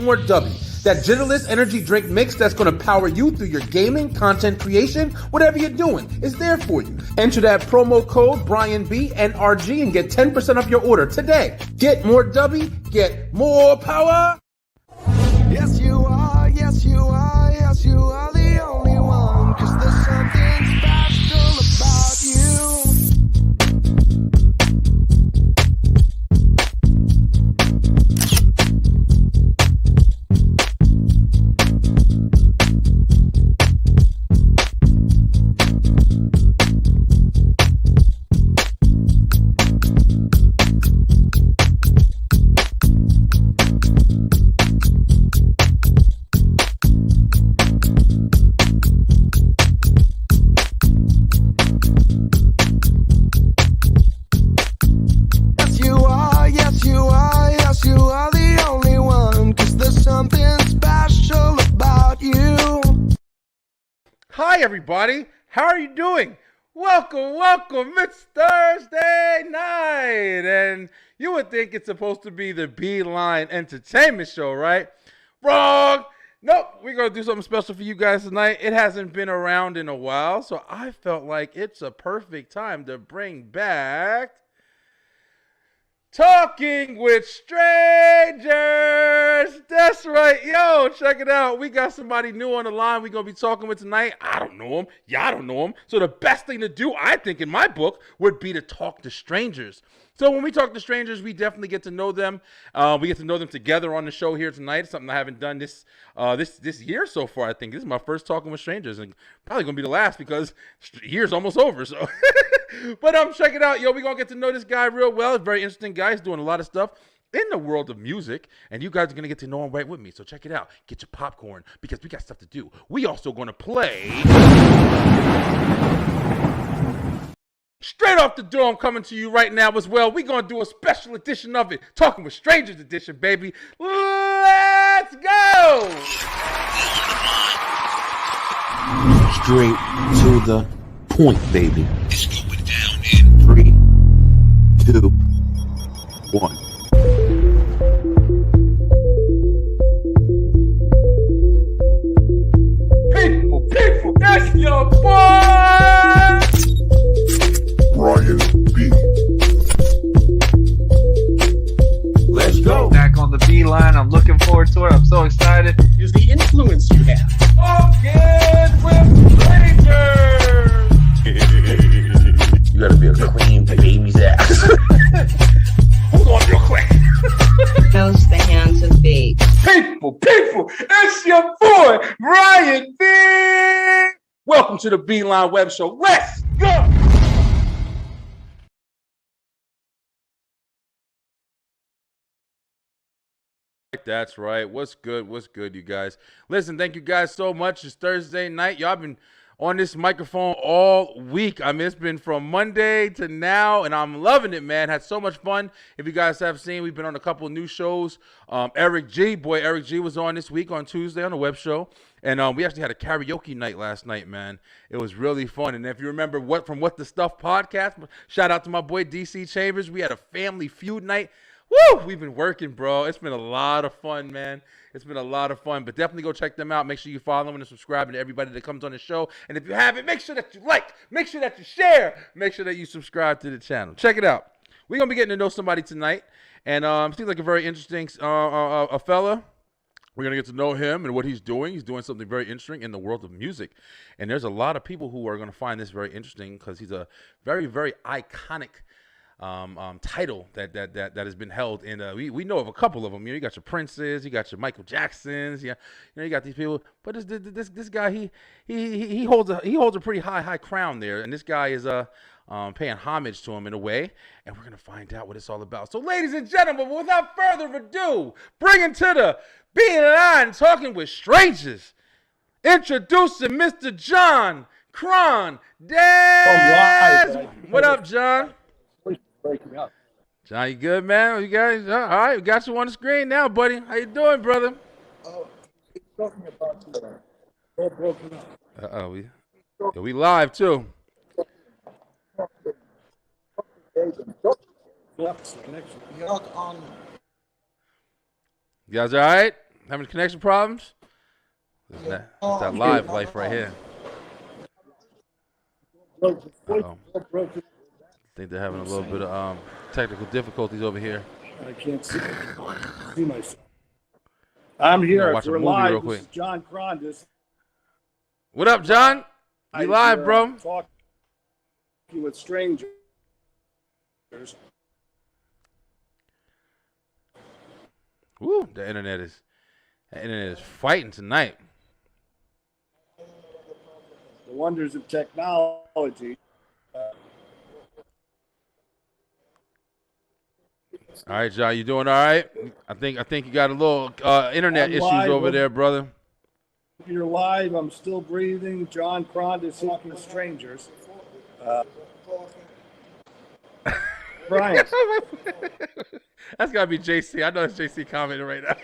More W, that genderless energy drink mix that's going to power you through your gaming, content creation, whatever you're doing, is there for you. Enter that promo code BrianB, and get 10% off your order today. Get more W, get more power. Yes, you are, yes, you are, yes, you are the only one, 'cause there's something special about you. Hi everybody, how are you doing? Welcome, it's Thursday night, and you would think it's supposed to be the Beeline Entertainment Show, right? Wrong! Nope, we're going to do something special for you guys tonight. It hasn't been around in a while, so I felt like it's a perfect time to bring back Talking with Strangers. That's right. Yo, check it out. We got somebody new on the line we're going to be talking with tonight. I don't know him. Y'all don't know him. So the best thing to do, I think, in my book, would be to talk to strangers. So when we talk to strangers, we definitely get to know them. We get to know them together on the show here tonight. It's something I haven't done this year so far, I think. This is my first talking with strangers, and probably going to be the last because the year's almost over. So, but check it out. Yo, we're going to get to know this guy real well. Very interesting guy. He's doing a lot of stuff in the world of music, and you guys are going to get to know him right with me. So check it out. Get your popcorn because we got stuff to do. We also going to play... Straight off the dome, coming to you right now as well. We're going to do a special edition of it. Talking with Strangers edition, baby. Let's go! Straight to the point, baby. It's going down in 3, 2, 1. People, that's your boy! Brian B. Let's go. Back on the Beeline. I'm looking forward to it. I'm so excited. Use the influence you have. Talking with Strangers! You gotta be able to clean the baby's ass. Hold on real quick. Knows the hands of B. People, it's your boy, Brian B. Welcome to the Beeline Webshow. Let's go! That's right. What's good, you guys? Listen, thank you guys so much. It's Thursday night. Y'all been on this microphone all week. I mean, it's been from Monday to now, and I'm loving it, man. Had so much fun. If you guys have seen, we've been on a couple of new shows. Eric G was on this week on Tuesday on the Webshow, and we actually had a karaoke night last night, man. It was really fun. And if you remember What the Stuff podcast, shout out to my boy DC Chambers. We had a family feud night. Woo! We've been working, bro. It's been a lot of fun, man. It's been a lot of fun. But definitely go check them out. Make sure you follow them and subscribe to everybody that comes on the show. And if you haven't, make sure that you like. Make sure that you share. Make sure that you subscribe to the channel. Check it out. We're going to be getting to know somebody tonight. And seems like a very interesting a fella. We're going to get to know him and what he's doing. He's doing something very interesting in the world of music. And there's a lot of people who are going to find this very interesting because he's a very, very iconic title that has been held in. We know of a couple of them. You got your Princes, you got your Michael Jacksons. Yeah, you got these people. But this guy, he holds a pretty high crown there, and this guy is paying homage to him in a way. And we're gonna find out what it's all about. So, ladies and gentlemen, without further ado, bringing to the Beeline Talking with Strangers, introducing Mr. John Krondes. What up, John? Breaking up. John, you good, man? You guys, all right? We got you on the screen now, buddy. How you doing, brother? He's talking about all broken up. We live too. Not on. You guys all right? Having connection problems? That's that live life right here. Uh-oh. I think they're having a little bit of technical difficulties over here. I can't see myself. I'm here. Watch a We're movie live. real quick. This is John Krondes. What up, John? You live, bro? Talking with strangers. Woo! The internet is fighting tonight. The wonders of technology. All right, John, you doing all right? I think you got a little internet issues over there, brother. You're live. I'm still breathing. John Krondes talking to strangers. Brian. That's got to be JC. I know it's JC commenting right now.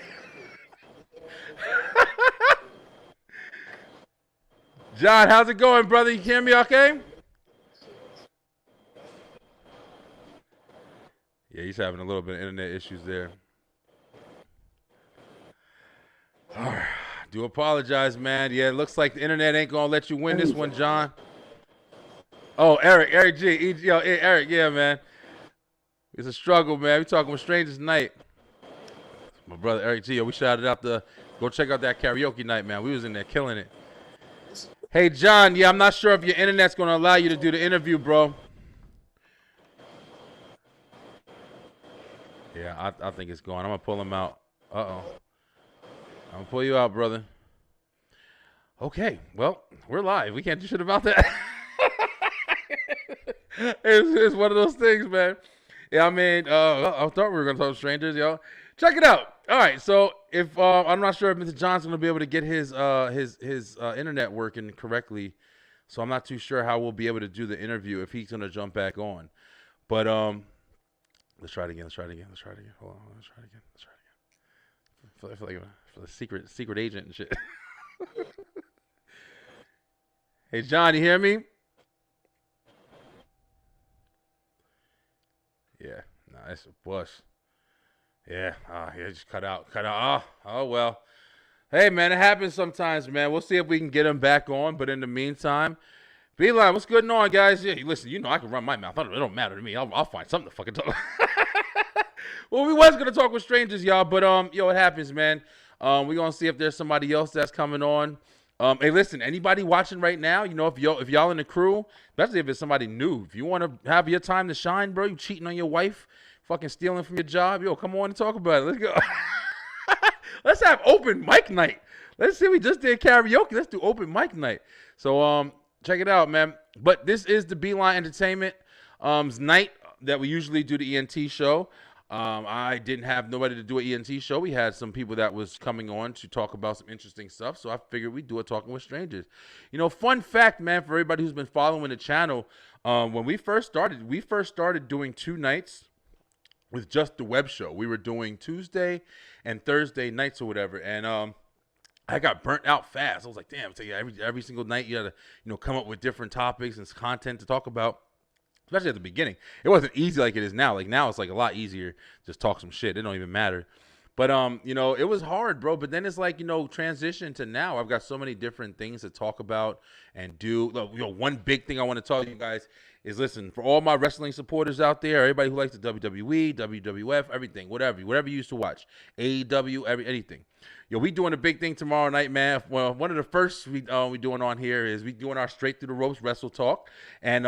John, how's it going, brother? You hear me okay? Yeah, he's having a little bit of internet issues there. All right. Do apologize, man. Yeah, it looks like the internet ain't going to let you win this one, John. Oh, Eric G. Yo, Eric, yeah, man. It's a struggle, man. We talking with strangers tonight. My brother Eric G. Yo, we shouted out go check out that karaoke night, man. We was in there killing it. Hey, John, yeah, I'm not sure if your internet's going to allow you to do the interview, bro. Yeah, I think it's going. I'm going to pull him out. Uh-oh. I'm going to pull you out, brother. Okay, well, we're live. We can't do shit about that. It's one of those things, man. Yeah, I mean, I thought we were going to talk to strangers, yo. Check it out. All right, so if I'm not sure if Mr. John's going to be able to get his internet working correctly, so I'm not too sure how we'll be able to do the interview if he's going to jump back on. But let's try it again. Hold on, let's try it again. I feel like for the secret agent and shit. Hey, John, you hear me? Yeah, nah, it's a bust. Yeah, just cut out. Oh, well. Hey, man, it happens sometimes, man. We'll see if we can get him back on. But in the meantime, Beeline, what's good on, guys? Yeah, listen, I can run my mouth. It don't matter to me. I'll find something to fucking talk. Well, we was gonna talk with strangers, y'all, but it happens, man. We're gonna see if there's somebody else that's coming on. Hey, listen, anybody watching right now, if y'all in the crew, especially if it's somebody new, if you want to have your time to shine, bro, you cheating on your wife, fucking stealing from your job, come on and talk about it. Let's go. Let's have open mic night. Let's see. We just did karaoke. Let's do open mic night. So check it out, man. But this is the Beeline Entertainment night that we usually do the ENT show. I didn't have nobody to do an ENT show. We had some people that was coming on to talk about some interesting stuff. So I figured we'd do a Talking with Strangers. Fun fact, man, for everybody who's been following the channel, when we first started doing 2 nights with just the web show. We were doing Tuesday and Thursday nights or whatever. And I got burnt out fast. I was like, damn, so every single night you got to, come up with different topics and content to talk about. Especially at the beginning. It wasn't easy like it is now. Like now it's like a lot easier. Just talk some shit. It don't even matter. But, it was hard, bro. But then it's like, transition to now. I've got so many different things to talk about and do. One big thing I want to tell you guys is, listen, for all my wrestling supporters out there, everybody who likes the WWE, WWF, everything, whatever you used to watch, AEW, anything. We doing a big thing tomorrow night, man. Well, one of the first we doing on here is we doing our Straight Through the Ropes Wrestle Talk. And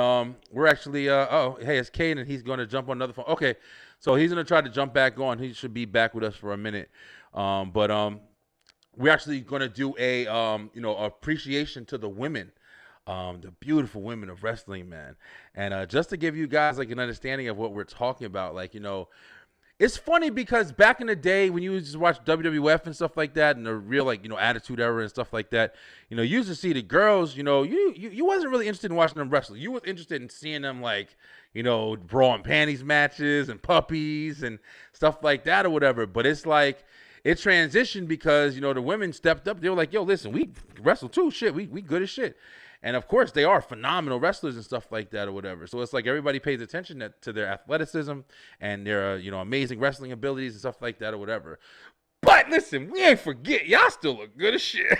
we're actually, hey, it's Kane, and he's going to jump on another phone. Okay, so he's going to try to jump back on. He should be back with us for a minute. But we're actually going to do a, appreciation to the women. The beautiful women of wrestling, man. And just to give you guys like an understanding of what we're talking about, it's funny because back in the day when you just watch WWF and stuff like that and the real Attitude Era and stuff like that, you used to see the girls, you wasn't really interested in watching them wrestle. You was interested in seeing them bra and panties matches and puppies and stuff like that or whatever. But it's like it transitioned because, the women stepped up. They were like, yo, listen, we wrestle too. Shit, we good as shit. And, of course, they are phenomenal wrestlers and stuff like that or whatever. So it's like everybody pays attention to their athleticism and their, amazing wrestling abilities and stuff like that or whatever. But listen, we ain't forget. Y'all still look good as shit.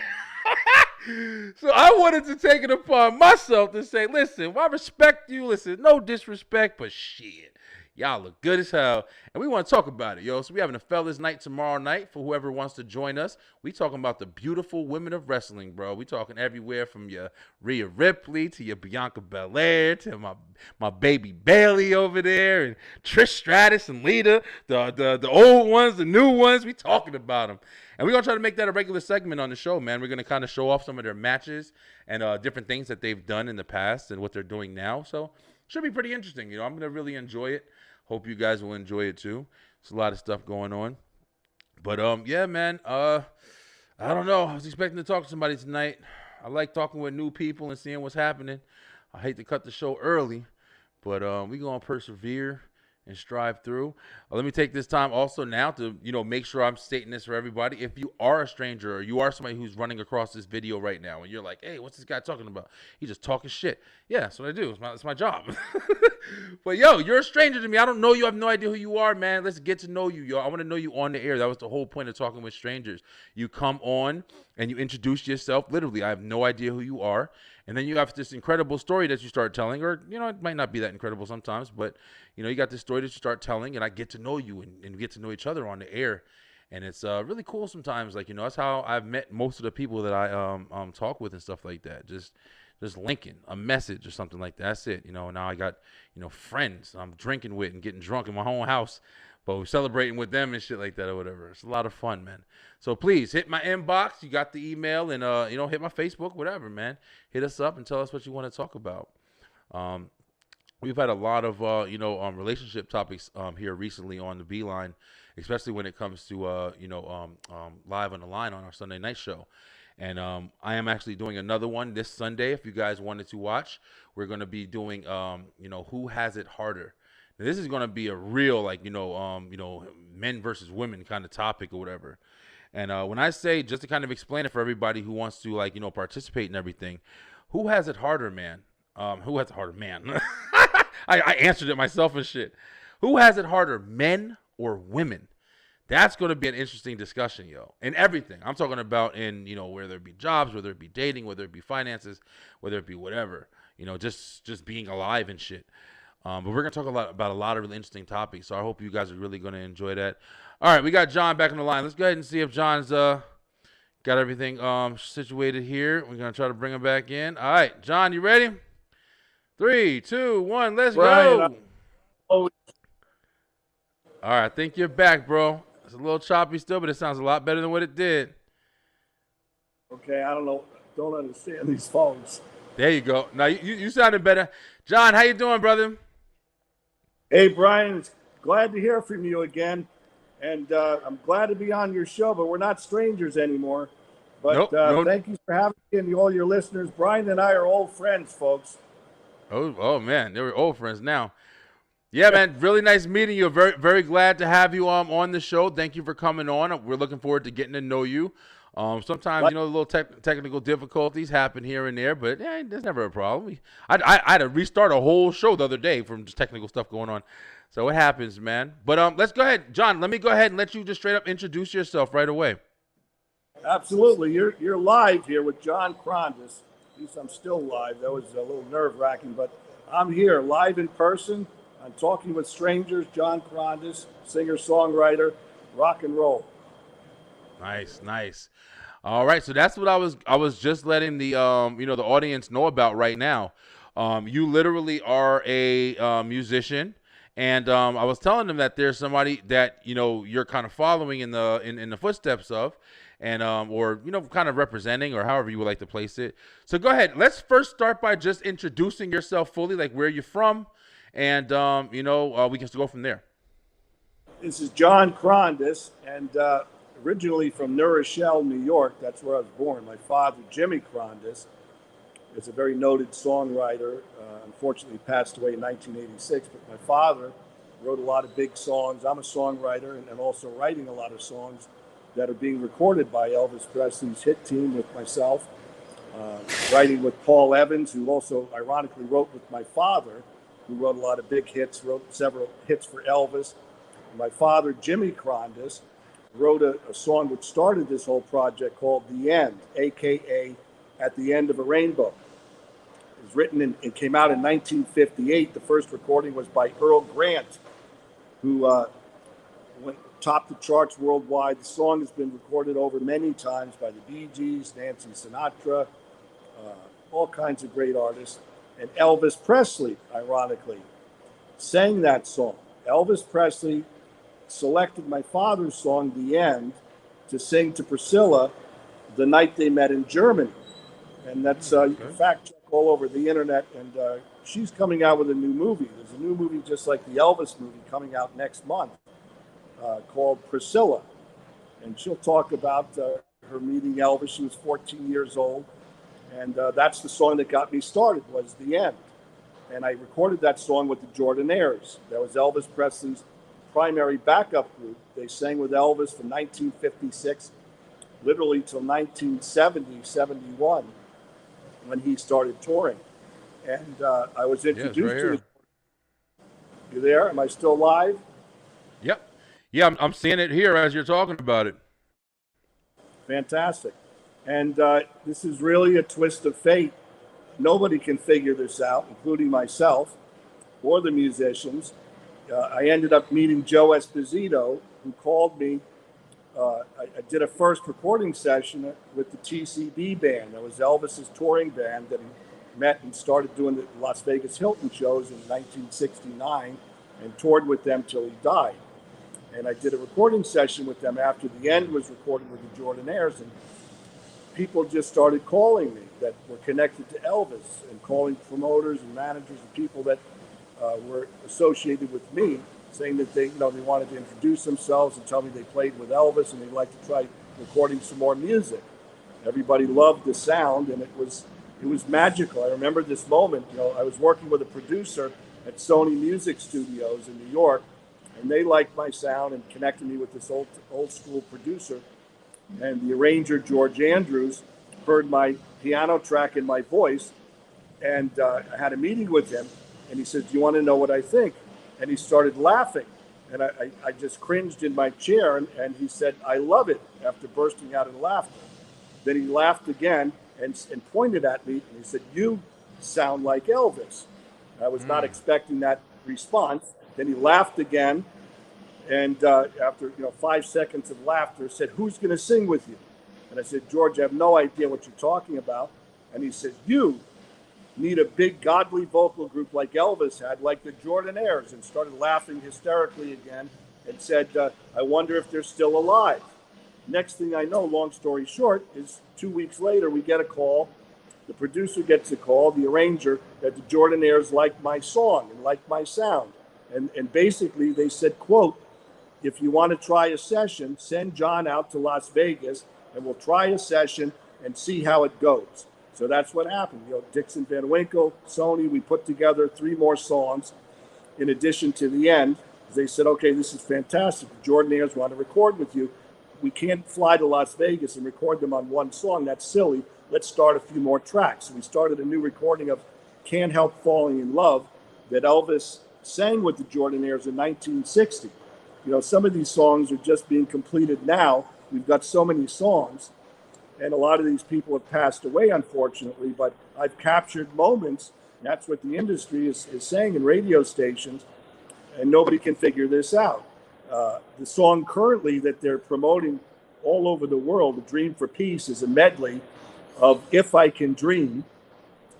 So I wanted to take it upon myself to say, listen, well, I respect you. Listen, no disrespect, but shit, y'all look good as hell, and we want to talk about it, yo. So we having a fellas night tomorrow night for whoever wants to join us. We talking about the beautiful women of wrestling, bro. We talking everywhere from your Rhea Ripley to your Bianca Belair to my baby Bailey over there, and Trish Stratus and Lita, the old ones, the new ones. We talking about them. And we're going to try to make that a regular segment on the show, man. We're going to kind of show off some of their matches and different things that they've done in the past and what they're doing now. So should be pretty interesting. You know, I'm going to really enjoy it. Hope you guys will enjoy it too. There's a lot of stuff going on. But, yeah, man, I don't know. I was expecting to talk to somebody tonight. I like talking with new people and seeing what's happening. I hate to cut the show early, but we're going to persevere and strive through. Let me take this time also now to, make sure I'm stating this for everybody. If you are a stranger or you are somebody who's running across this video right now and you're like, hey, what's this guy talking about? He's just talking shit. Yeah, that's what I do. It's my job. But, yo, you're a stranger to me. I don't know you. I have no idea who you are, man. Let's get to know you, yo. I want to know you on the air. That was the whole point of talking with strangers. You come on and you introduce yourself. Literally, I have no idea who you are. And then you have this incredible story that you start telling, or, it might not be that incredible sometimes, but, you got this story that you start telling, and I get to know you and get to know each other on the air. And it's really cool sometimes. Like, that's how I've met most of the people that I talk with and stuff like that. Just linking a message or something like that. That's it. Now I got, friends I'm drinking with and getting drunk in my own house, but we're celebrating with them and shit like that or whatever. It's a lot of fun, man. So please hit my inbox. You got the email and, hit my Facebook, whatever, man. Hit us up and tell us what you want to talk about. We've had a lot of, relationship topics here recently on the Beeline, especially when it comes to, Live on the Line on our Sunday night show. And I am actually doing another one this Sunday. If you guys wanted to watch, we're going to be doing, who has it harder. Now, this is going to be a real, men versus women kind of topic or whatever. And when I say, just to kind of explain it for everybody who wants to, participate in everything, who has it harder, man? Who has it harder, man? I answered it myself and shit. Who has it harder, men or women? That's going to be an interesting discussion, yo. In everything. I'm talking about in, whether it be jobs, whether it be dating, whether it be finances, whether it be whatever. Just being alive and shit. But we're going to talk about a lot of really interesting topics, so I hope you guys are really going to enjoy that. All right, we got John back on the line. Let's go ahead and see if John's got everything situated here. We're going to try to bring him back in. All right, John, you ready? 3, 2, 1, let's go. All right, I think you're back, bro. It's a little choppy still, but it sounds a lot better than what it did. Okay, I don't understand these phones. There you go. Now you sounded better. John, how you doing, brother? Hey, Brian, it's glad to hear from you again. And I'm glad to be on your show, but we're not strangers anymore. But nope. Thank you for having me and all your listeners. Brian and I are old friends, folks. Oh man, they were old friends now. Yeah, man, really nice meeting you. Very, very glad to have you on the show. Thank you for coming on. We're looking forward to getting to know you. Sometimes, the little technical difficulties happen here and there, but yeah, there's never a problem. I had to restart a whole show the other day from just technical stuff going on. So it happens, man. But let's go ahead. John, let me go ahead and let you just straight up introduce yourself right away. Absolutely. You're live here with John Krondes. At least I'm still live. That was a little nerve-wracking, but I'm here live in person. I'm talking with strangers. John Krondes, singer-songwriter, rock and roll. Nice. All right, so that's what I was just letting the the audience know about right now. You literally are a musician, and I was telling them that there's somebody that you're kind of following in the footsteps of, and or kind of representing, or however you would like to place it. So go ahead. Let's first start by just introducing yourself fully, like where you're from, and we can go from there. This is John Krondes, and originally from New Rochelle, New York. That's where I was born. My father, Jimmy Krondes, is a very noted songwriter. Unfortunately, passed away in 1986. But my father wrote a lot of big songs. I'm a songwriter and also writing a lot of songs that are being recorded by Elvis Presley's hit team with myself. Writing with Paul Evans, who also ironically wrote with my father, who wrote a lot of big hits, wrote several hits for Elvis. My father, Jimmy Krondes, wrote a song which started this whole project called The End, a.k.a. At the End of a Rainbow. It was written and it came out in 1958. The first recording was by Earl Grant, who went topped the charts worldwide. The song has been recorded over many times by the Bee Gees, Nancy Sinatra, all kinds of great artists. And Elvis Presley, ironically, sang that song. Elvis Presley selected my father's song, The End, to sing to Priscilla the night they met in Germany. And that's, you can fact check all over the internet. And she's coming out with a new movie. There's a new movie just like the Elvis movie coming out next month called Priscilla. And she'll talk about her meeting Elvis. She was 14 years old. And that's the song that got me started, was The End. And I recorded that song with the Jordanaires. That was Elvis Presley's primary backup group. They sang with Elvis from 1956, literally till 1970, 71, when he started touring. And I was introduced to it. You there? Am I still live? Yep. Yeah, I'm seeing it here as you're talking about it. Fantastic. And this is really a twist of fate. Nobody can figure this out, including myself or the musicians. I ended up meeting Joe Esposito, who called me. I did a first recording session with the TCB band. That was Elvis's touring band that he met and started doing the Las Vegas Hilton shows in 1969 and toured with them till he died. And I did a recording session with them after The End was recorded with the Jordanaires, and people just started calling me that were connected to Elvis, and calling promoters and managers and people that were associated with me, saying that they wanted to introduce themselves and tell me they played with Elvis and they'd like to try recording some more music. Everybody loved the sound, and it was magical. I remember this moment. I was working with a producer at Sony Music Studios in New York, and they liked my sound and connected me with this old school producer. And the arranger, George Andrews, heard my piano track and my voice, and I had a meeting with him, and he said, "Do you want to know what I think?" And he started laughing, and I just cringed in my chair, and he said, "I love it," after bursting out in laughter. Then he laughed again and pointed at me, and he said, "You sound like Elvis." I was not expecting that response. Then he laughed again, and after 5 seconds of laughter, said, "Who's going to sing with you?" And I said, "George, I have no idea what you're talking about." And he said, "You need a big godly vocal group like Elvis had, like the Jordanaires," and started laughing hysterically again and said, "I wonder if they're still alive." Next thing I know, long story short, is 2 weeks later, we get a call. The producer gets a call, the arranger, that the Jordanaires liked my song and liked my sound. And basically they said, quote, "If you want to try a session, send John out to Las Vegas and we'll try a session and see how it goes." So that's what happened. Dixon Van Winkle, Sony, we put together 3 more songs in addition to The End. They said, "Okay, this is fantastic. The Jordanaires want to record with you. We can't fly to Las Vegas and record them on one song. That's silly. Let's start a few more tracks." So we started a new recording of Can't Help Falling in Love that Elvis sang with the Jordanaires in 1960. Some of these songs are just being completed now. We've got so many songs, and a lot of these people have passed away, unfortunately, but I've captured moments. That's what the industry is saying in radio stations, and nobody can figure this out. The song currently that they're promoting all over the world, "The Dream for Peace," is a medley of If I Can Dream.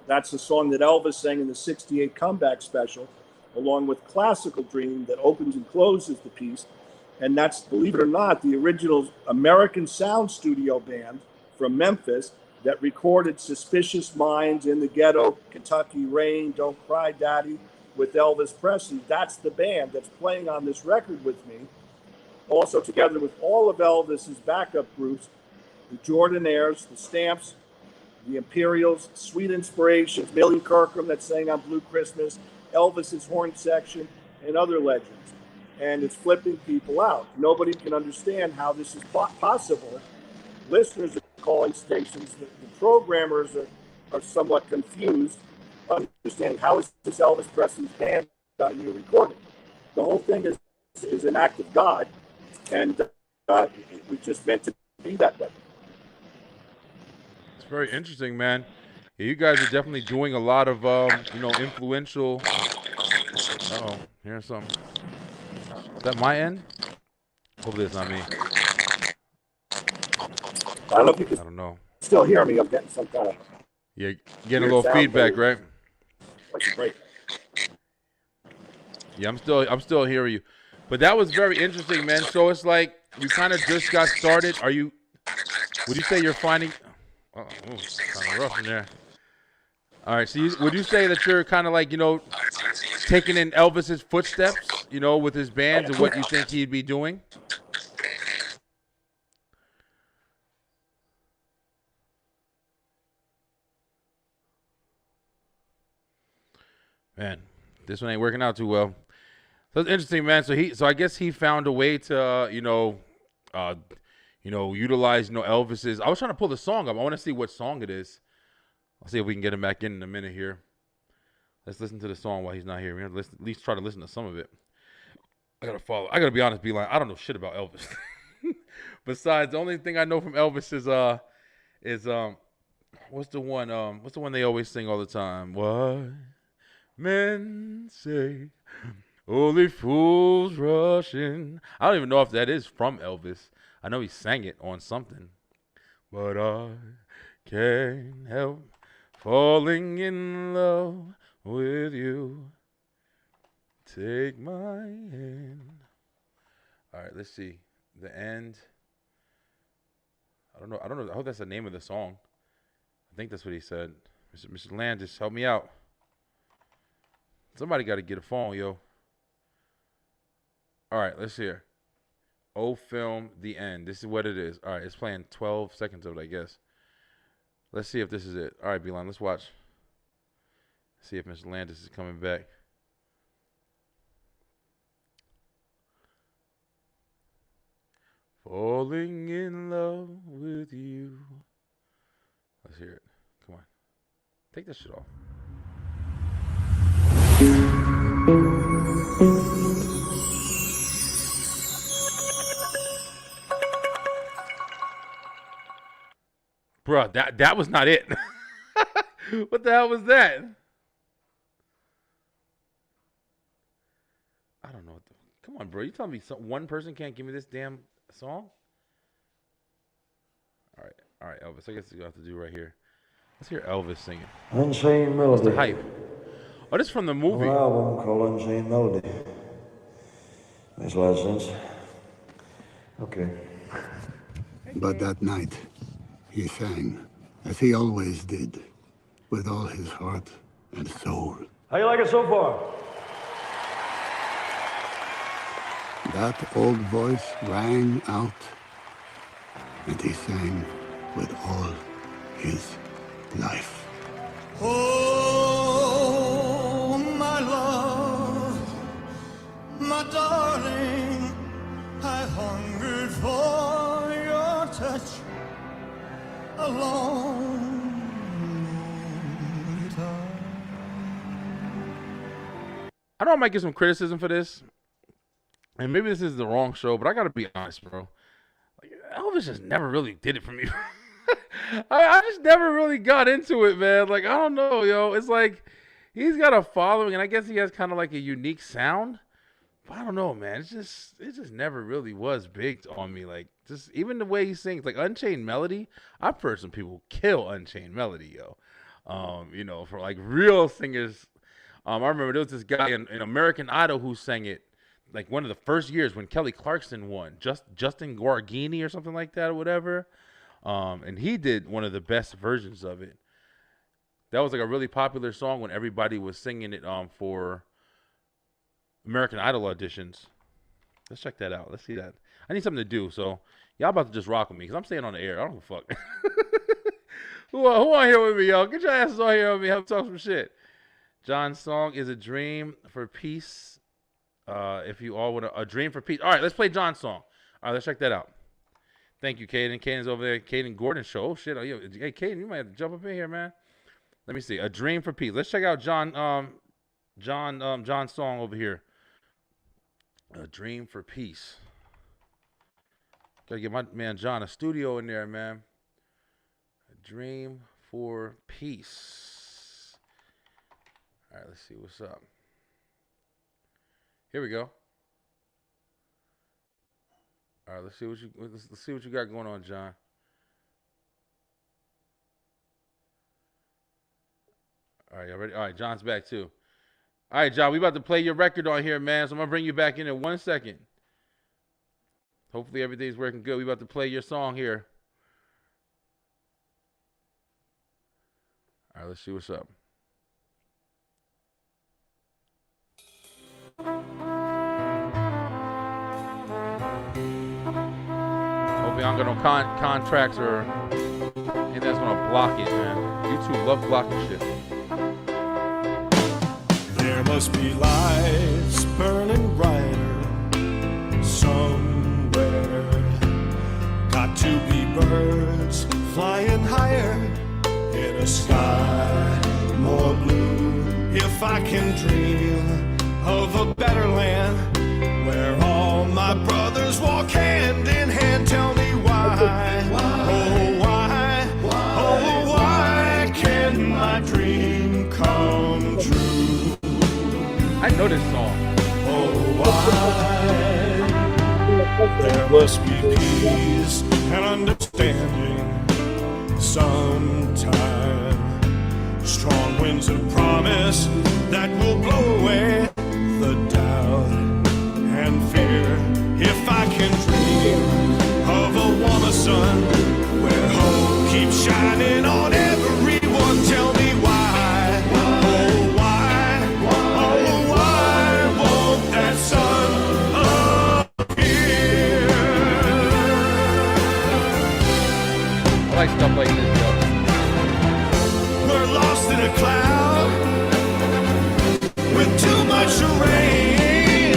That's a song that Elvis sang in the 68 comeback special, along with Classical Dream that opens and closes the piece. And that's, believe it or not, the original American Sound Studio band from Memphis that recorded Suspicious Minds, In the Ghetto, Kentucky Rain, Don't Cry Daddy with Elvis Presley. That's the band that's playing on this record with me. Also together with all of Elvis's backup groups, the Jordanaires, the Stamps, the Imperials, Sweet Inspirations, Millie Kirkham that sang on Blue Christmas, Elvis's horn section, and other legends. And it's flipping people out. Nobody can understand how this is possible. Listeners are calling stations. The programmers are somewhat confused, understanding how is this Elvis Presley's band you recording. The whole thing is an act of God. And It was just meant to be that way. It's very interesting, man. Yeah, you guys are definitely doing a lot of, influential. Uh-oh, here's something. Is that my end? Hopefully it's not me. I don't know if you can I don't know. still hear me. I'm getting some kind of Yeah, getting a weird little sound feedback, wave. right? Like a break. Yeah, I'm still hearing you. But that was very interesting, man. So it's like you kind of just got started. Would you say you're finding kind of rough in there. All right, so would you say that you're kind of like, taking in Elvis's footsteps, with his bands and what you think he'd be doing? Man, this one ain't working out too well. So it's interesting, man. So I guess he found a way to, utilize, Elvis's. I was trying to pull the song up. I want to see what song it is. I'll see if we can get him back in a minute here. Let's listen to the song while he's not here. We're gonna at least try to listen to some of it. I gotta be honest, Beeline. I don't know shit about Elvis. Besides, the only thing I know from Elvis is what's the one they always sing all the time? What men say, only fools rush in. I don't even know if that is from Elvis. I know he sang it on something. But I can't help falling in love with you. Take my hand. All right, let's see. The end. I don't know. I hope that's the name of the song. I think that's what he said. Mr. Landis, help me out. Somebody got to get a phone, yo. All right, let's hear. Oh, film, the end. This is what it is. All right, it's playing 12 seconds of it, I guess. Let's see if this is it. All right, Beeline, let's watch. See if Mr. Landis is coming back. Falling in love with you. Let's hear it. Come on. Take this shit off. Bruh, that was not it. What the hell was that? I don't know. Come on, bro. You telling me one person can't give me this damn song? All right, Elvis. I guess you have to do right here. Let's hear Elvis singing. Unchained Melody. What's the hype? Oh, this is from the movie. An album called Unchained Melody. Makes a lot of sense. Okay. But that night, he sang, as he always did, with all his heart and soul. How you like it so far? That old voice rang out, and he sang with all his life. Oh, my love, my darling, I hungered for your touch a long time. I know I might get some criticism for this, and maybe this is the wrong show, but I gotta be honest, bro. Like, Elvis just never really did it for me. I just never really got into it, man. Like, I don't know, yo. It's like he's got a following, and I guess he has kind of like a unique sound. But I don't know, man. It just never really was big on me. Like, just even the way he sings, like Unchained Melody. I've heard some people kill Unchained Melody, yo. For like real singers. I remember there was this guy in American Idol who sang it like one of the first years when Kelly Clarkson won, Justin Guargini or something like that or whatever. And he did one of the best versions of it. That was like a really popular song when everybody was singing it for American Idol auditions. Let's check that out. Let's see that. I need something to do, so y'all about to just rock with me because I'm staying on the air. I don't give a fuck. Who on here with me, y'all? Get your asses on here with me. Help talk some shit. John's song is A Dream for Peace. If you all want a dream for peace. All right, let's play John's song. All right, let's check that out. Thank you, Caden. Caden's over there. Caden Gordon show. Oh, shit. Hey, Caden, you might have to jump up in here, man. Let me see. A Dream for Peace. Let's check out John's song over here. A Dream for Peace. Gotta get my man John a studio in there, man. A dream for peace. All right, let's see what's up. Here we go. All right, let's see what you got going on, John. All right, y'all ready? All right, John's back too. All right, John, we about to play your record on here, man. So I'm gonna bring you back in 1 second. Hopefully everything's working good. We about to play your song here. All right, let's see what's up. Hopefully I don't got no contracts or anything that's gonna block it, man. YouTube love blocking shit. There must be lights burning brighter somewhere. Got to be birds flying higher in a sky more blue. If I can dream of a better land where all my brothers walk hand in hand, tell me why, oh why, oh why can my dream come true? I know this song. Oh why there must be peace and understanding sometime. Strong winds of promise that will blow away the doubt and fear. If I can dream of a warmer sun where hope keeps shining on everyone, tell me why, oh why, oh why won't that sun appear? I like stuff like this, though. We're lost in a cloud with too much rain.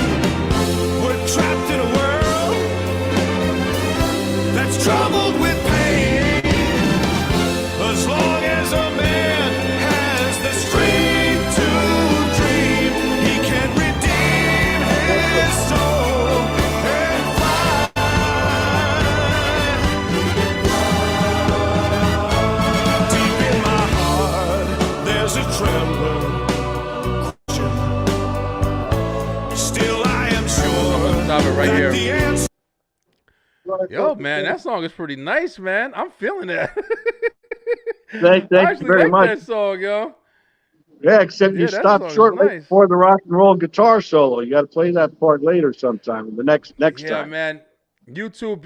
We're trapped in a world that's troubled with pain. As long as a man has the strength to dream, he can redeem his soul and fly. Deep in my heart, there's a tremble. Still, I am sure Stop it right that here. the answer. Yo, man, that song is pretty nice, man. I'm feeling that. Thank I you actually very like much. that song, yo. Yeah, except Yeah, you that stopped song is short right nice. before the rock and roll guitar solo. You got to play that part later sometime. The next Yeah, time. man. YouTube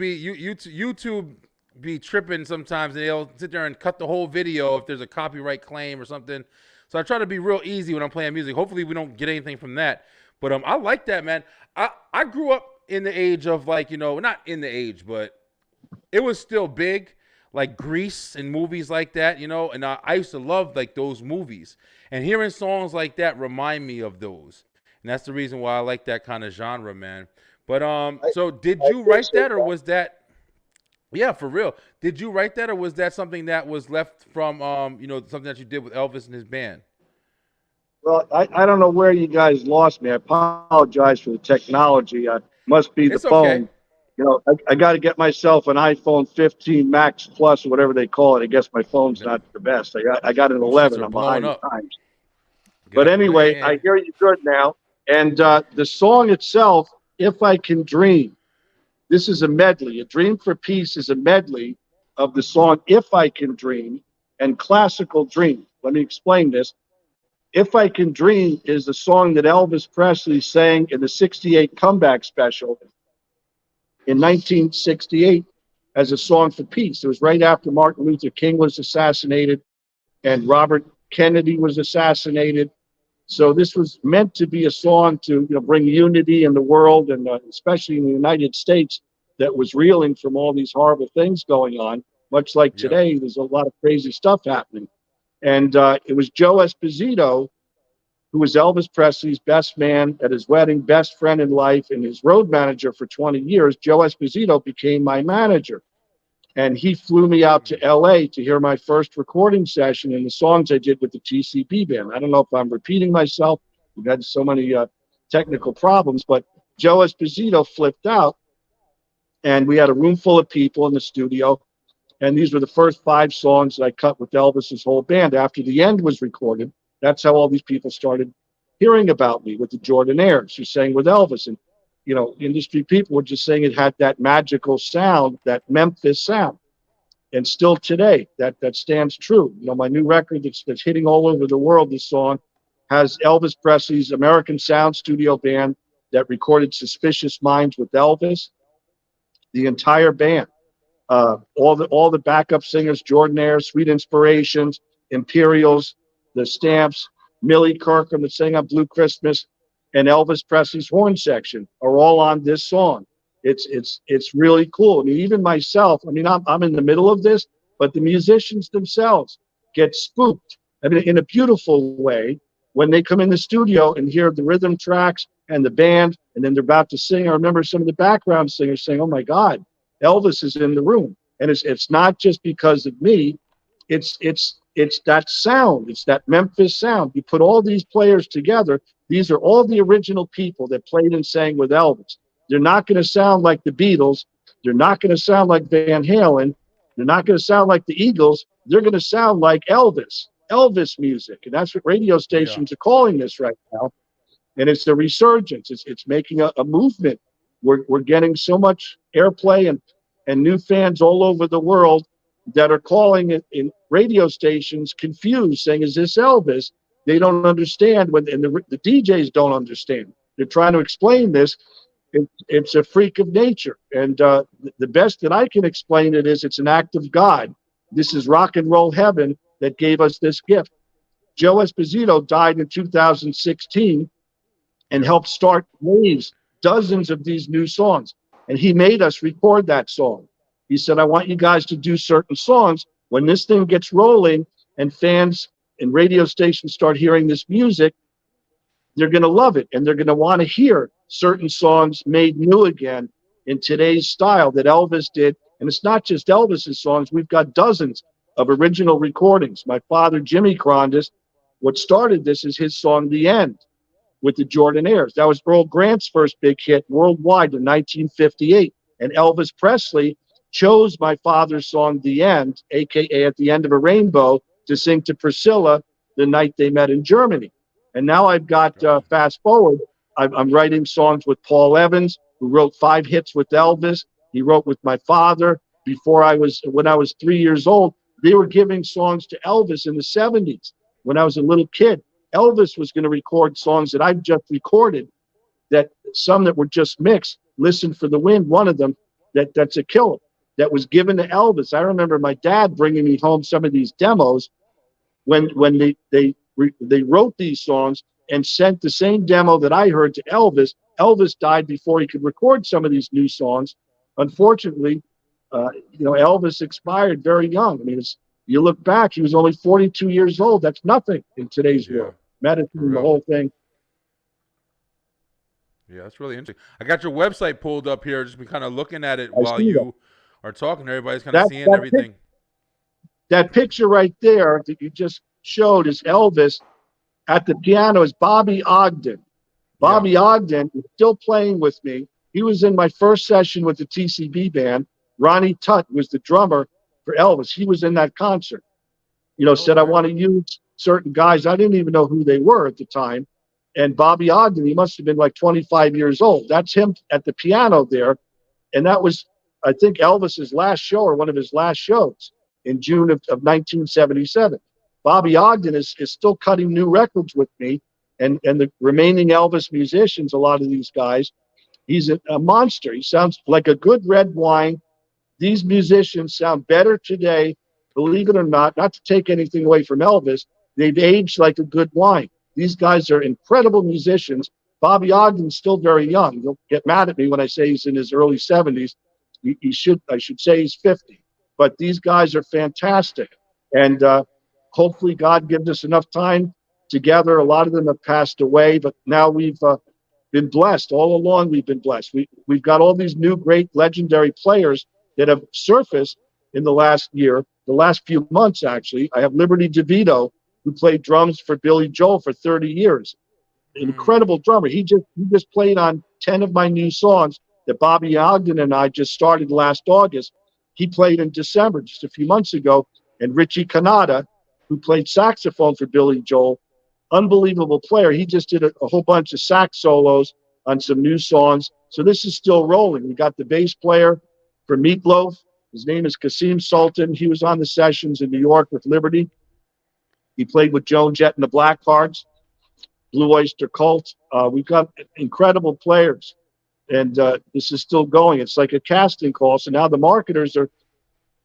be tripping sometimes, and they'll sit there and cut the whole video if there's a copyright claim or something. So I try to be real easy when I'm playing music. Hopefully we don't get anything from that. But I like that, man. I grew up in the age of, like, not in the age, but it was still big, like Grease and movies like that, and I used to love, like, those movies. And hearing songs like that remind me of those. And that's the reason why I like that kind of genre, man. But so did you write that, or was that, yeah, for real, did you write that, or was that something that was left from something that you did with Elvis and his band? Well, I don't know where you guys lost me. I apologize for the technology. Must be the It's phone. okay. I got to get myself an iPhone 15 Max Plus, or whatever they call it. I guess my phone's not the best. I got an Those 11. shits are I'm blowing behind the up. times. But anyway, I hear you good now. And the song itself, If I Can Dream, this is a medley. A Dream for Peace is a medley of the song If I Can Dream and Classical Dream. Let me explain this. If I Can Dream is the song that Elvis Presley sang in the 68 comeback special in 1968 as a song for peace. It was right after Martin Luther King was assassinated and Robert Kennedy was assassinated. So this was meant to be a song to bring unity in the world, and especially in the United States, that was reeling from all these horrible things going on. Much like today, there's a lot of crazy stuff happening. And it was Joe Esposito, who was Elvis Presley's best man at his wedding, best friend in life, and his road manager for 20 years. Joe Esposito became my manager. And he flew me out to LA to hear my first recording session and the songs I did with the TCB band. I don't know if I'm repeating myself. We've had so many technical problems, but Joe Esposito flipped out. and we had a room full of people in the studio. And these were the first 5 songs that I cut with Elvis's whole band after the end was recorded. That's how all these people started hearing about me with the Jordanaires who sang with Elvis. And, you know, industry people were just saying it had that magical sound, that Memphis sound. And still today, that stands true. You know, my new record that's hitting all over the world, this song, has Elvis Presley's American Sound Studio Band that recorded Suspicious Minds with Elvis, the entire band. All the backup singers, Jordanaire, Sweet Inspirations, Imperials, the Stamps, Millie Kirkham that sang on Blue Christmas, and Elvis Presley's horn section are all on this song. It's really cool. I mean, even myself, I mean, I'm in the middle of this, but the musicians themselves get spooked. I mean, in a beautiful way when they come in the studio and hear the rhythm tracks and the band, and then they're about to sing. I remember some of the background singers saying, "Oh my God, Elvis is in the room." And it's not just because of me. It's that sound. It's that Memphis sound. You put all these players together. These are all the original people that played and sang with Elvis. They're not going to sound like the Beatles. They're not going to sound like Van Halen. They're not going to sound like the Eagles. They're going to sound like Elvis music. And that's what radio stations are calling this right now. And it's the resurgence. It's making a movement. We're getting so much airplay and new fans all over the world that are calling it in radio stations confused, saying, "Is this Elvis?" They don't understand, and the DJs don't understand. They're trying to explain this. It's a freak of nature. And the best that I can explain it is it's an act of God. This is rock and roll heaven that gave us this gift. Joe Esposito died in 2016 and helped start waves, dozens of these new songs. And he made us record that song. He said, "I want you guys to do certain songs. When this thing gets rolling and fans and radio stations start hearing this music, they're going to love it. And they're going to want to hear certain songs made new again in today's style that Elvis did." And it's not just Elvis's songs. We've got dozens of original recordings. My father, Jimmy Krondes, what started this is his song, "The End," with the Jordanaires. That was Earl Grant's first big hit worldwide in 1958. And Elvis Presley chose my father's song, "The End," a.k.a. At the End of a Rainbow, to sing to Priscilla the night they met in Germany. And now I've got, fast forward, I'm writing songs with Paul Evans, who wrote 5 hits with Elvis. He wrote with my father when I was 3 years old. They were giving songs to Elvis in the 70s. When I was a little kid, Elvis was going to record songs that I've just recorded, that some that were just mixed. "Listen for the Wind," one of them, that's a killer, that was given to Elvis. I remember my dad bringing me home some of these demos when they wrote these songs and sent the same demo that I heard to Elvis. Elvis died before he could record some of these new songs. Unfortunately, Elvis expired very young. I mean, you look back, he was only 42 years old. That's nothing in today's world. Medicine, the whole thing. Yeah, that's really interesting. I got your website pulled up here. Just been kind of looking at it while you are talking. Everybody's kind of seeing everything. That picture right there that you just showed is Elvis. At the piano is Bobby Ogden. Bobby Ogden is still playing with me. He was in my first session with the TCB band. Ronnie Tutt was the drummer for Elvis. He was in that concert. Said, "I want to use certain guys." I didn't even know who they were at the time. And Bobby Ogden, he must have been like 25 years old. That's him at the piano there. And that was, I think, Elvis's last show or one of his last shows in June of 1977. Bobby Ogden is still cutting new records with me. And the remaining Elvis musicians, a lot of these guys, he's a monster. He sounds like a good red wine. These musicians sound better today, believe it or not to take anything away from Elvis. They've aged like a good wine. These guys are incredible musicians. Bobby Ogden's still very young. He'll get mad at me when I say he's in his early 70s. I should say he's 50. But these guys are fantastic. And hopefully God gives us enough time together. A lot of them have passed away, but now we've been blessed. All along we've been blessed. We've got all these new great legendary players that have surfaced in the last year, the last few months actually. I have Liberty DeVito, who played drums for Billy Joel for 30 years. Incredible drummer. He just played on 10 of my new songs that Bobby Ogden and I just started last August. He played in December, just a few months ago. And Richie Kanata, who played saxophone for Billy Joel, unbelievable player. He just did a whole bunch of sax solos on some new songs. So this is still rolling. We got the bass player for Meatloaf. His name is Kasim Sultan. He was on the sessions in New York with Liberty. He played with Joan Jett and the Blackhearts, Blue Oyster Cult. We've got incredible players, and this is still going. It's like a casting call. So now the marketers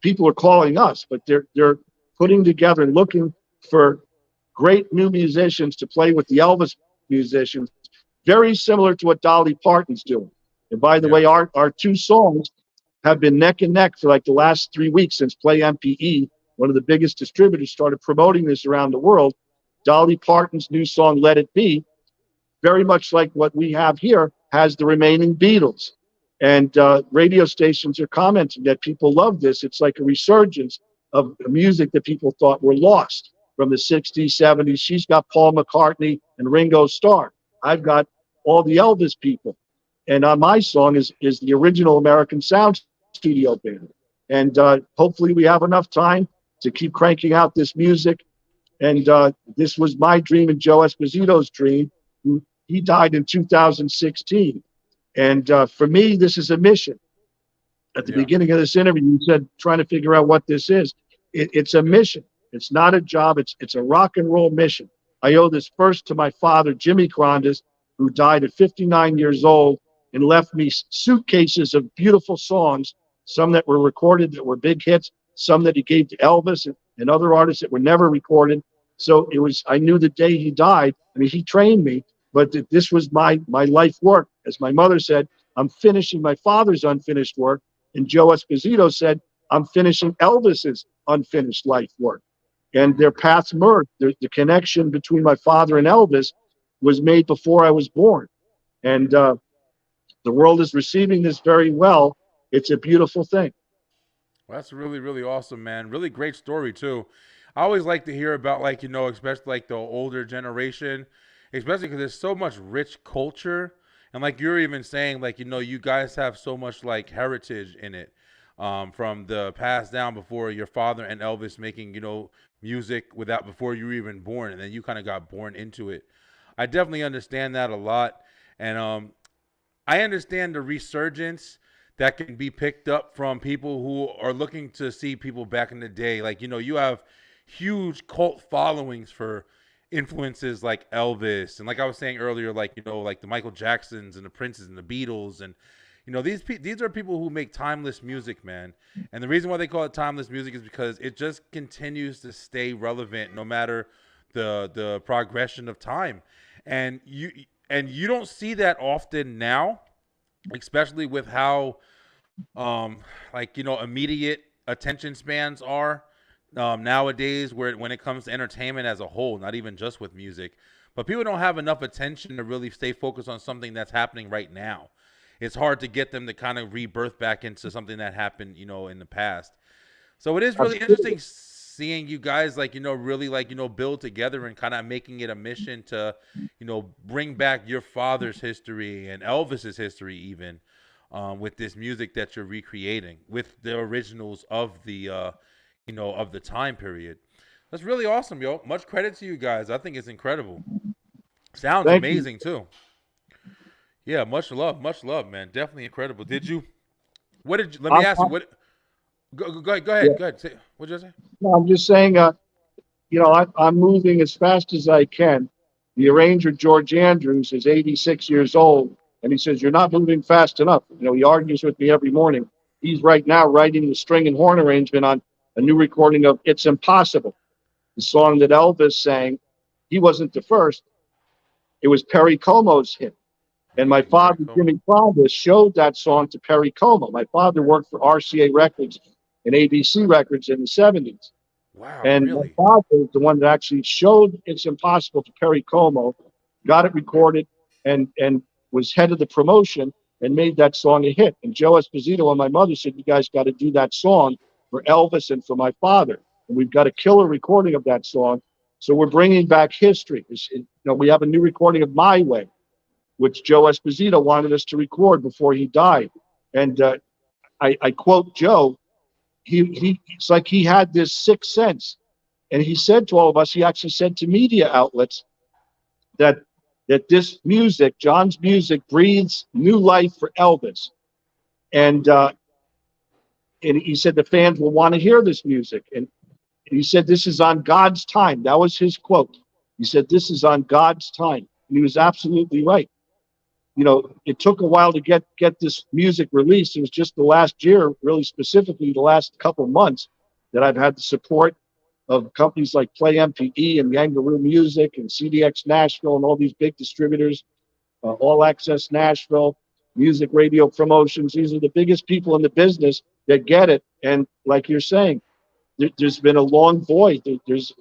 people are calling us, but they're putting together and looking for great new musicians to play with the Elvis musicians, very similar to what Dolly Parton's doing. And by the way, our two songs have been neck and neck for like the last 3 weeks since Play MPE, one of the biggest distributors, started promoting this around the world. Dolly Parton's new song, Let It Be, very much like what we have here, has the remaining Beatles. And radio stations are commenting that people love this. It's like a resurgence of music that people thought were lost from the 60s, 70s. She's got Paul McCartney and Ringo Starr. I've got all the Elvis people. And on my song is the original American Sound Studio Band. And hopefully we have enough time to keep cranking out this music. And this was my dream and Joe Esposito's dream. He died in 2016. And for me, this is a mission. At the beginning of this interview, you said trying to figure out what this is. It's a mission. It's not a job. It's a rock and roll mission. I owe this first to my father, Jimmy Krondes, who died at 59 years old and left me suitcases of beautiful songs, some that were recorded that were big hits, some that he gave to Elvis and other artists that were never recorded. So I knew the day he died. I mean, he trained me, but this was my life work. As my mother said, I'm finishing my father's unfinished work. And Joe Esposito said, I'm finishing Elvis's unfinished life work. And their paths merged. The connection between my father and Elvis was made before I was born. And the world is receiving this very well. It's a beautiful thing. Well, that's really, really awesome, man. Really great story, too. I always like to hear about, like, you know, especially like the older generation, especially because there's so much rich culture. And like you're even saying, like, you know, you guys have so much like heritage in it from the past down before your father and Elvis making, you know, music before you were even born. And then you kind of got born into it. I definitely understand that a lot. And I understand the resurgence that can be picked up from people who are looking to see people back in the day. Like, you know, you have huge cult followings for influences like Elvis. And like I was saying earlier, like, you know, like the Michael Jacksons and the Princes and the Beatles. And, you know, these are people who make timeless music, man. And the reason why they call it timeless music is because it just continues to stay relevant no matter the progression of time. And you don't see that often now, especially with how like, you know, immediate attention spans are nowadays, when it comes to entertainment as a whole, not even just with music. But people don't have enough attention to really stay focused on something that's happening right now. It's hard to get them to kind of rebirth back into something that happened, you know, in the past. So it is really interesting seeing you guys, like, you know, really, like, you know, build together and kind of making it a mission to, you know, bring back your father's history and Elvis's history even with this music that you're recreating with the originals of the, you know, of the time period. That's really awesome, yo. Much credit to you guys. I think it's incredible. Sounds amazing too. Yeah, much love, man. Definitely incredible. Let me ask you, what, go ahead. Go ahead. What'd you say? No, I'm just saying, you know, I'm moving as fast as I can. The arranger, George Andrews, is 86 years old, and he says, you're not moving fast enough. You know, he argues with me every morning. He's right now writing the string and horn arrangement on a new recording of It's Impossible, the song that Elvis sang. He wasn't the first. It was Perry Como's hit. And my father, Jimmy Krondes, showed that song to Perry Como. My father worked for RCA Records and ABC Records in the 70s. Wow, and really? my father was the one that actually showed It's Impossible to Perry Como, got it recorded, and was head of the promotion and made that song a hit. And Joe Esposito and my mother said, you guys got to do that song for Elvis and for my father. And we've got a killer recording of that song. So we're bringing back history. You know, we have a new recording of My Way. which Joe Esposito wanted us to record before he died. And I quote Joe, it's like he had this sixth sense. And he said to all of us, he actually said to media outlets that this music, John's music, breathes new life for Elvis. And he said the fans will want to hear this music. And he said, this is on God's time. That was his quote. He said, this is on God's time. And he was absolutely right. You know, it took a while to get this music released. It was just the last year, really specifically the last couple of months, that I've had the support of companies like Play MPE and Kangaroo Music and CDX Nashville and all these big distributors, All Access Nashville, Music Radio Promotions. These are the biggest people in the business that get it. And like you're saying, there's been a long void. There's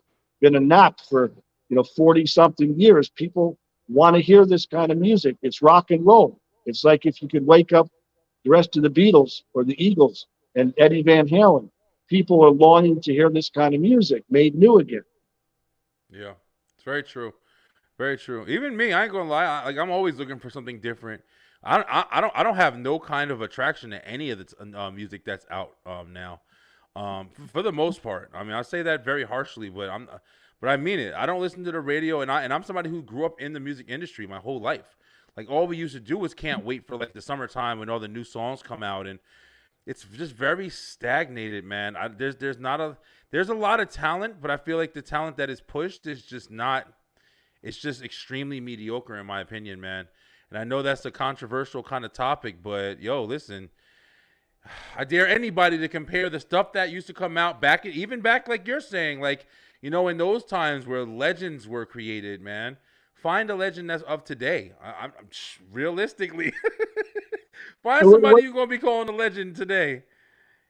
been a nap for 40-something years. People want to hear this kind of music. It's rock and roll. It's like if you could wake up the rest of the Beatles or the Eagles and Eddie Van Halen. People are longing to hear this kind of music made new again. Yeah, it's very true. Very true. Even me, I ain't gonna lie. I'm always looking for something different. I don't have no kind of attraction to any of the music that's out now. For the most part, I mean, I say that very harshly, but I mean it. I don't listen to the radio, and I'm somebody who grew up in the music industry my whole life. Like, all we used to do was can't wait for like the summertime when all the new songs come out, and it's just very stagnated, man. There's a lot of talent, but I feel like the talent that is pushed is just not. It's just extremely mediocre, in my opinion, man. And I know that's a controversial kind of topic, but yo, listen. I dare anybody to compare the stuff that used to come out back like you're saying, like, in those times where legends were created, man. Find a legend that's of today. I'm realistically, find somebody you're gonna be calling a legend today.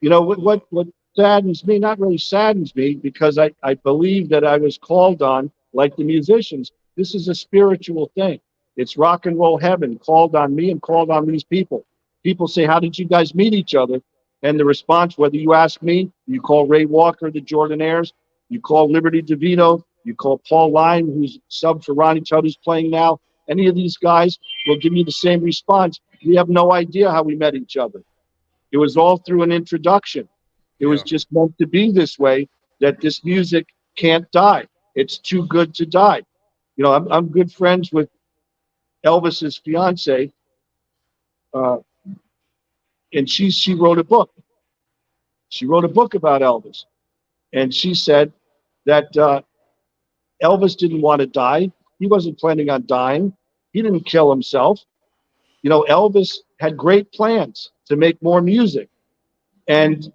What saddens me, not really saddens me, because I believe that I was called on, like the musicians. This is a spiritual thing. It's rock and roll heaven called on me and called on these people. People say, how did you guys meet each other? And the response, whether you ask me, you call Ray Walker, the Jordanaires, you call Liberty DeVito, you call Paul Lyon, who's sub for Ronnie Tutt, who's playing now, any of these guys will give you the same response. We have no idea how we met each other. It was all through an introduction. It was just meant to be this way, that this music can't die. It's too good to die. I'm good friends with Elvis's fiance, and she wrote a book. She wrote a book about Elvis, and she said that Elvis didn't want to die. He wasn't planning on dying. He didn't kill himself. Elvis had great plans to make more music, and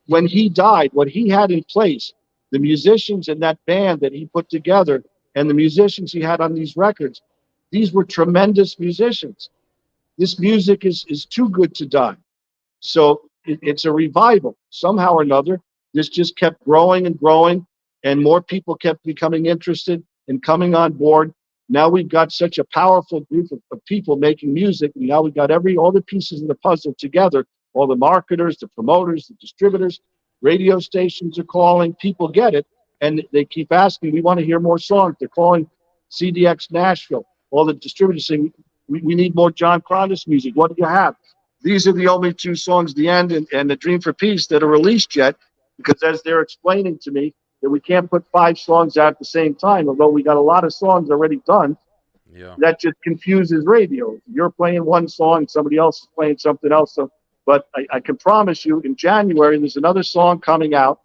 when he died, what he had in place, the musicians in that band that he put together, and the musicians he had on these records, these were tremendous musicians. This music is too good to die. So it's a revival. Somehow or another, this just kept growing and growing, and more people kept becoming interested and coming on board. Now we've got such a powerful group of people making music, and now we've got all the pieces of the puzzle together. All the marketers, the promoters, the distributors, radio stations are calling. People get it, and they keep asking, we want to hear more songs. They're calling CDX Nashville. All the distributors saying, we need more John Krondes music. What do you have? These are the only two songs, The End and The Dream for Peace, that are released yet, because as they're explaining to me, that we can't put 5 songs out at the same time, although we got a lot of songs already done. Yeah. That just confuses radio. You're playing one song, somebody else is playing something else. But I can promise you, in January, there's another song coming out.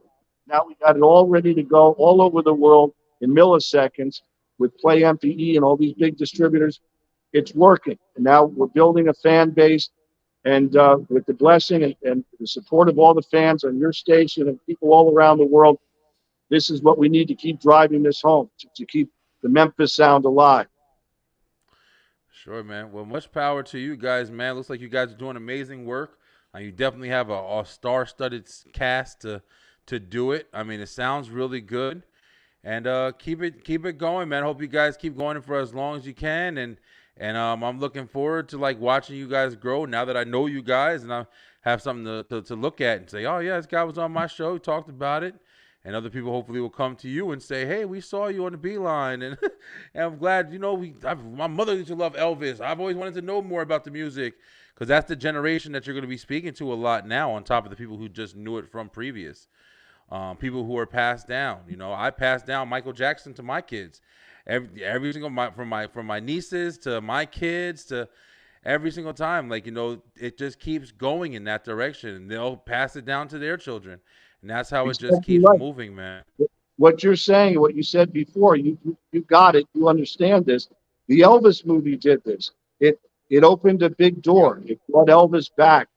Now we got it all ready to go all over the world in milliseconds with Play MPE and all these big distributors. It's working. And now we're building a fan base. And with the blessing and the support of all the fans on your station and people all around the world, this is what we need to keep driving this home, to keep the Memphis sound alive. Sure, man. Well, much power to you guys, man. Looks like you guys are doing amazing work. You definitely have a star-studded cast to do it. I mean, it sounds really good, and keep it going, man. Hope you guys keep going for as long as you can, and I'm looking forward to like watching you guys grow now that I know you guys, and I have something to look at and say, oh yeah, this guy was on my show, he talked about it, and other people hopefully will come to you and say, hey, we saw you on the Beeline, and, and I'm glad, my mother used to love Elvis. I've always wanted to know more about the music, because that's the generation that you're going to be speaking to a lot now, on top of the people who just knew it from previous. People who are passed down. I passed down Michael Jackson to my kids. Every single from my nieces to my kids to every single time. It just keeps going in that direction, and they'll pass it down to their children, and that's how it just keeps moving, man. What you're saying, what you said before, you got it. You understand this. The Elvis movie did this. It opened a big door. It brought Elvis back,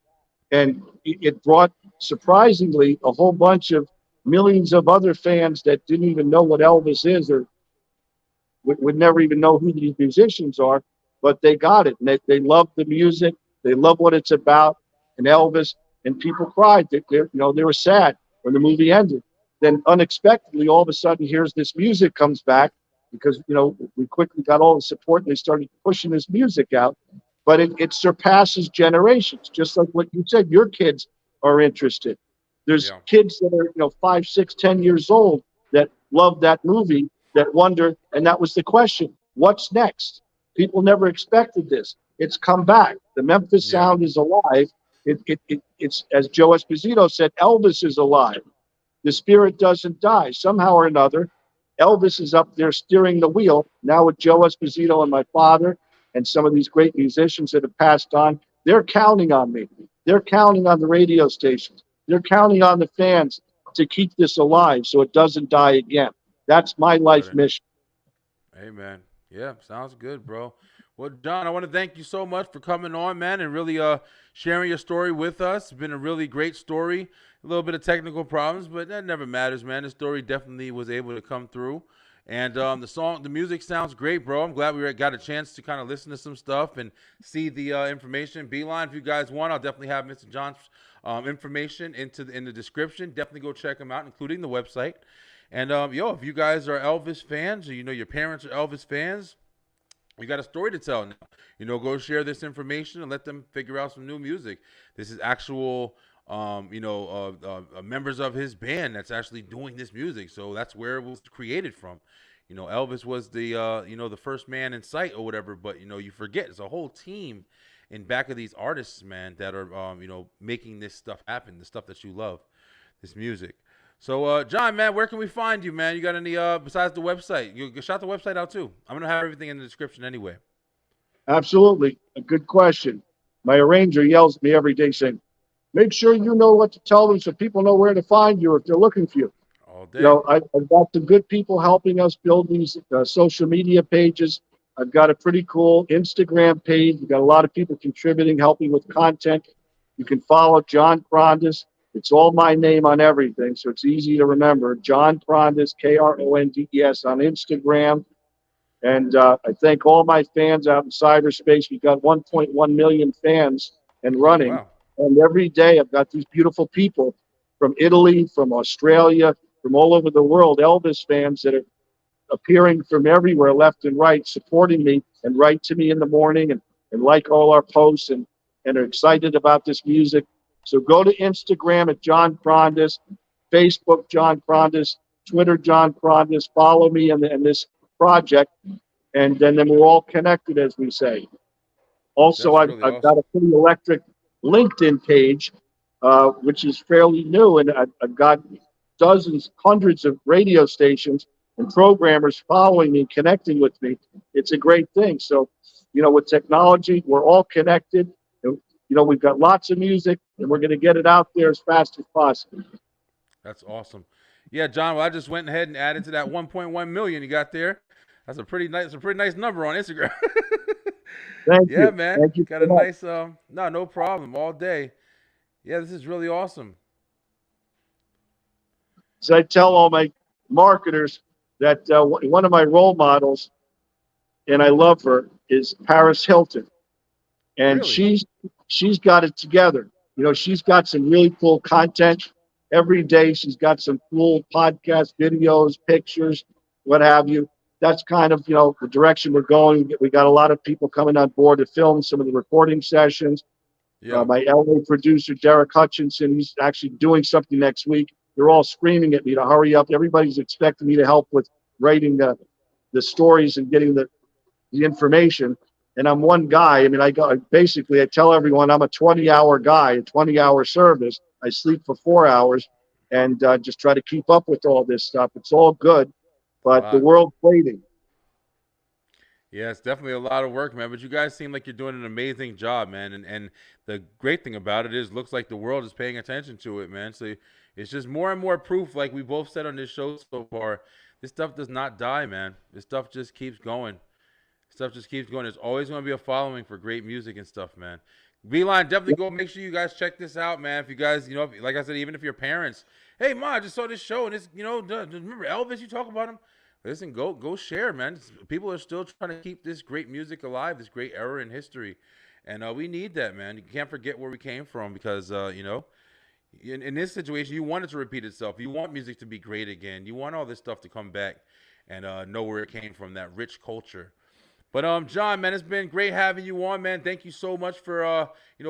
and it brought, surprisingly, a whole bunch of millions of other fans that didn't even know what Elvis is, or would never even know who these musicians are, but they got it. And they love the music. They love what it's about. And Elvis, and people cried. They were sad when the movie ended. Then unexpectedly, all of a sudden, here's this music comes back, because, we quickly got all the support and they started pushing this music out. But it surpasses generations, just like what you said. Your kids are interested. There's kids that are, 5, 6, 10 years old that love that movie, that wonder, and that was the question: what's next? People never expected this. It's come back. The Memphis sound is alive. It's, as Joe Esposito said, Elvis is alive. The spirit doesn't die. Somehow or another, Elvis is up there steering the wheel. Now with Joe Esposito and my father and some of these great musicians that have passed on, they're counting on me. They're counting on the radio stations. They're counting on the fans to keep this alive so it doesn't die again. That's my life mission. Amen. Yeah, sounds good, bro. Well, John, I want to thank you so much for coming on, man, and really sharing your story with us. It's been a really great story. A little bit of technical problems, but that never matters, man. The story definitely was able to come through. And the music sounds great, bro. I'm glad we got a chance to kind of listen to some stuff and see the information. Beeline, if you guys want, I'll definitely have Mr. John's information in the description. Definitely go check him out, including the website. And if you guys are Elvis fans, or your parents are Elvis fans, you got a story to tell now. Go share this information and let them figure out some new music. This is actual members of his band that's actually doing this music. So that's where it was created from. Elvis was the first man in sight or whatever, but you forget it's a whole team in back of these artists, man, that are making this stuff happen, the stuff that you love, this music. So John, man, where can we find you, man? You got any besides the website? You shout the website out too. I'm gonna have everything in the description anyway. Absolutely. A good question. My arranger yells at me every day saying, make sure you know what to tell them so people know where to find you if they're looking for you. All day. I've got some good people helping us build these social media pages. I've got a pretty cool Instagram page. We've got a lot of people contributing, helping with content. You can follow John Krondes. It's all my name on everything, so it's easy to remember. John Krondes, Krondes on Instagram. And I thank all my fans out in cyberspace. We've got 1.1 million fans and running. Wow. And every day I've got these beautiful people from Italy, from Australia, from all over the world, Elvis fans that are appearing from everywhere, left and right, supporting me and write to me in the morning and like all our posts and are excited about this music. So go to Instagram at John Krondes, Facebook John Krondes, Twitter John Krondes. Follow me in this project, and then we're all connected, as we say. Also, I've got a pretty electric LinkedIn page, which is fairly new, and I've got dozens, hundreds of radio stations and programmers following me, connecting with me. It's a great thing. So, with technology, we're all connected. We've got lots of music, and we're going to get it out there as fast as possible. That's awesome. Yeah, John, well, I just went ahead and added to that 1.1 million you got there. That's a pretty nice number on Instagram. Thank you. Yeah, man. Thank you. Got a nice, no problem. All day. Yeah, this is really awesome. So I tell all my marketers that one of my role models, and I love her, is Paris Hilton. And Really? she's got it together. She's got some really cool content every day. She's got some cool podcast videos, pictures, what have you. That's kind of, the direction we're going. We got a lot of people coming on board to film some of the recording sessions. Yeah. My LA producer, Derek Hutchinson, he's actually doing something next week. they're all screaming at me to hurry up. Everybody's expecting me to help with writing the stories and getting the information. And I'm one guy. I mean, I tell everyone I'm a 20-hour guy, a 20-hour service. I sleep for 4 hours and just try to keep up with all this stuff. It's all good, but the world's waiting. Yeah, it's definitely a lot of work, man. But you guys seem like you're doing an amazing job, man. And the great thing about it is, looks like the world is paying attention to it, man. So it's just more and more proof, like we both said on this show so far. This stuff does not die, man. This stuff just keeps going. Stuff just keeps going. There's always going to be a following for great music and stuff, man. Beeline, definitely go make sure you guys check this out, man. If you guys, like I said, even if your parents, hey, Ma, I just saw this show and it's, remember Elvis? You talk about him. Listen, go share, man. People are still trying to keep this great music alive, this great era in history, and we need that, man. You can't forget where we came from because, in this situation, you want it to repeat itself. You want music to be great again. You want all this stuff to come back and know where it came from, that rich culture. But John, man, it's been great having you on, man. Thank you so much for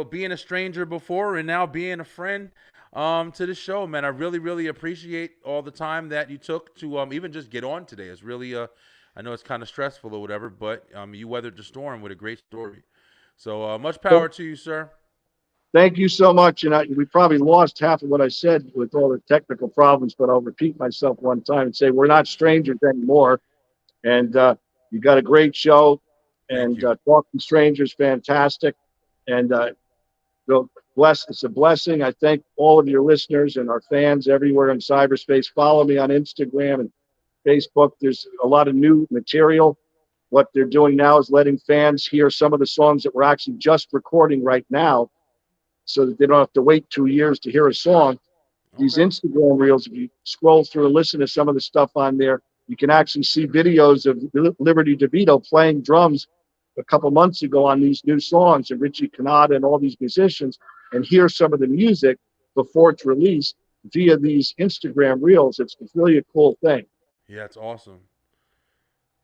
being a stranger before and now being a friend to the show, man. I really, really appreciate all the time that you took to even just get on today. It's really I know it's kind of stressful or whatever, but you weathered the storm with a great story. So much power to you, sir. Thank you so much. And we probably lost half of what I said with all the technical problems, but I'll repeat myself one time and say we're not strangers anymore. And you got a great show, and Talking Strangers, fantastic. And it's a blessing. I thank all of your listeners and our fans everywhere in cyberspace. Follow me on Instagram and Facebook. There's a lot of new material. What they're doing now is letting fans hear some of the songs that we're actually just recording right now, so that they don't have to wait 2 years to hear a song. These Instagram reels, if you scroll through and listen to some of the stuff on there, you can actually see videos of Liberty DeVito playing drums a couple months ago on these new songs, and Richie Canada and all these musicians, and hear some of the music before it's released via these Instagram reels. It's really a cool thing. Yeah, it's awesome.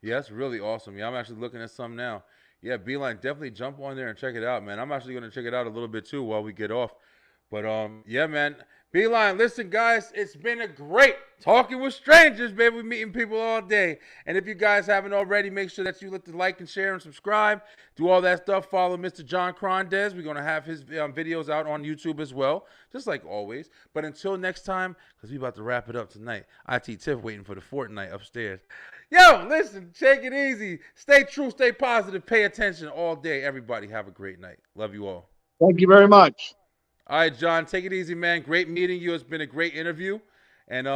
Yeah, it's really awesome. Yeah, I'm actually looking at some now. Yeah, Beeline, definitely jump on there and check it out, man. I'm actually going to check it out a little bit too while we get off. But yeah, man. Beeline, listen, guys, it's been a great talking with strangers, baby. We're meeting people all day. And if you guys haven't already, make sure that you let the like and share and subscribe. Do all that stuff. Follow Mr. John Krondes. We're going to have his videos out on YouTube as well, just like always. But until next time, because we're about to wrap it up tonight. IT Tiff waiting for the Fortnite upstairs. Yo, listen, take it easy. Stay true, stay positive, pay attention all day. Everybody have a great night. Love you all. Thank you very much. All right, John, take it easy, man. Great meeting you. It's been a great interview. And